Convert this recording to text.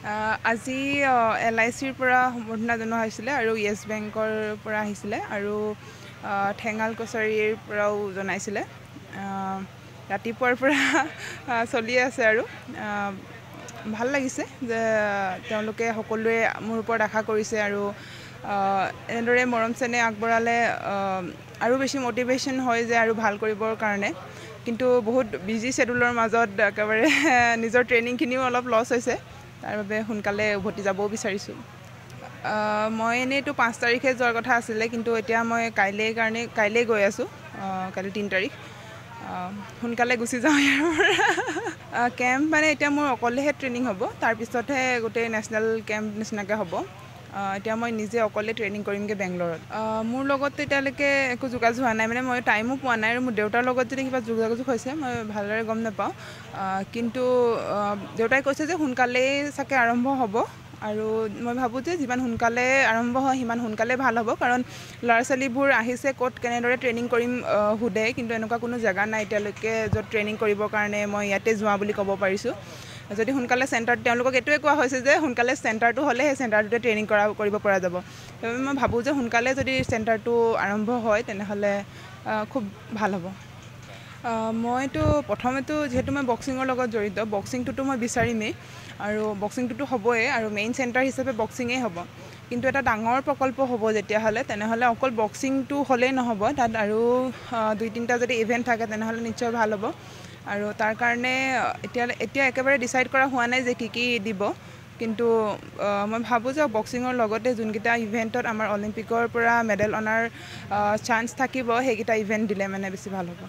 আজি LICৰ পৰা সম্বৰ্ধনা জনোৱা হৈছিলে আৰু য়েছ বেংকৰ পৰা আহিছিলে আৰু ঠেঙাল কছাৰীৰ পৰাও জনাইছিলে। ৰাতিপুৱাৰ পৰা চলি আছে আৰু ভাল লাগিছে যে তেওঁলোকে সকলোৱে মোৰ ওপৰত আশা কৰিছে আৰু এনেদৰে মৰম চেনেহ আগবঢ়ালে আৰু বেছি মটিভেশ্যন হয় যে আৰু ভাল কৰিবৰ কাৰণে। কিন্তু বহুত বিজি শ্বেডুলৰ মাজত একেবাৰে নিজৰ ট্ৰেইনিংখিনিও অলপ লছ হৈছে, তাৰ বাবে সোনকালে উভতি যাবও বিচাৰিছোঁ। মই এনেইতো 5 তাৰিখে যোৱাৰ কথা আছিলে, কিন্তু এতিয়া মই কাইলৈ গৈ আছোঁ, কাইলৈ 3 তাৰিখ। সোনকালে গুচি যাওঁ ইয়াৰ পৰা। কেম্প মানে এতিয়া মোৰ অকলেহে ট্ৰেইনিং হ'ব, তাৰপিছতহে গোটেই নেশ্যনেল কেম্প নিচিনাকৈ হ'ব। এতিয়া মই নিজে অকলে ট্ৰেইনিং কৰিমগৈ বেংগলোৰত। মোৰ লগত এতিয়ালৈকে একো যোগাযোগ হোৱা নাই, মানে মই টাইমো পোৱা নাই আৰু মোৰ দেউতাৰ লগত যদি কিবা যোগাযোগ হৈছে মই ভালদৰে গম নাপাওঁ। কিন্তু দেউতাই কৈছে যে সোনকালেই চাগে আৰম্ভ হ'ব আৰু মই ভাবোঁ যে যিমান সোনকালে আৰম্ভ হয় সিমান সোনকালে ভাল হ'ব, কাৰণ ল'ৰা ছোৱালীবোৰ আহিছে ক'ত কেনেদৰে ট্ৰেইনিং কৰিম সোধে, কিন্তু এনেকুৱা কোনো জেগা নাই এতিয়ালৈকে য'ত ট্ৰেইনিং কৰিবৰ কাৰণে মই ইয়াতে যোৱা বুলি ক'ব পাৰিছোঁ। যদি সোনকালে চেণ্টাৰত তেওঁলোকক এইটোৱে কোৱা হৈছে যে সোনকালে চেণ্টাৰটো হ'লে সেই চেণ্টাৰটোতে ট্ৰেইনিং কৰিব পৰা যাব। সেইবাবে মই ভাবোঁ যে সোনকালে যদি চেণ্টাৰটো আৰম্ভ হয় তেনেহ'লে খুব ভাল হ'ব। মইতো প্ৰথমেতো যিহেতু মই বক্সিঙৰ লগত জড়িত, বক্সিংটোতো মই বিচাৰিমেই আৰু বক্সিংটোতো হ'বই আৰু মেইন চেণ্টাৰ হিচাপে বক্সিঙেই হ'ব। কিন্তু এটা ডাঙৰ প্ৰকল্প হ'ব তেনেহ'লে অকল বক্সিংটো হ'লেই নহ'ব, তাত আৰু 2-3টা যদি ইভেণ্ট থাকে তেনেহ'লে নিশ্চয় ভাল হ'ব। আৰু তাৰ কাৰণে এতিয়া একেবাৰে ডিচাইড কৰা হোৱা নাই যে কি দিব, কিন্তু মই ভাবোঁ যে বক্সিঙৰ লগতে যোনকেইটা ইভেণ্টত আমাৰ অলিম্পিকৰ পৰা মেডেল অনাৰ চান্স থাকিব সেইকেইটা ইভেণ্ট দিলে মানে বেছি ভাল হ'ব।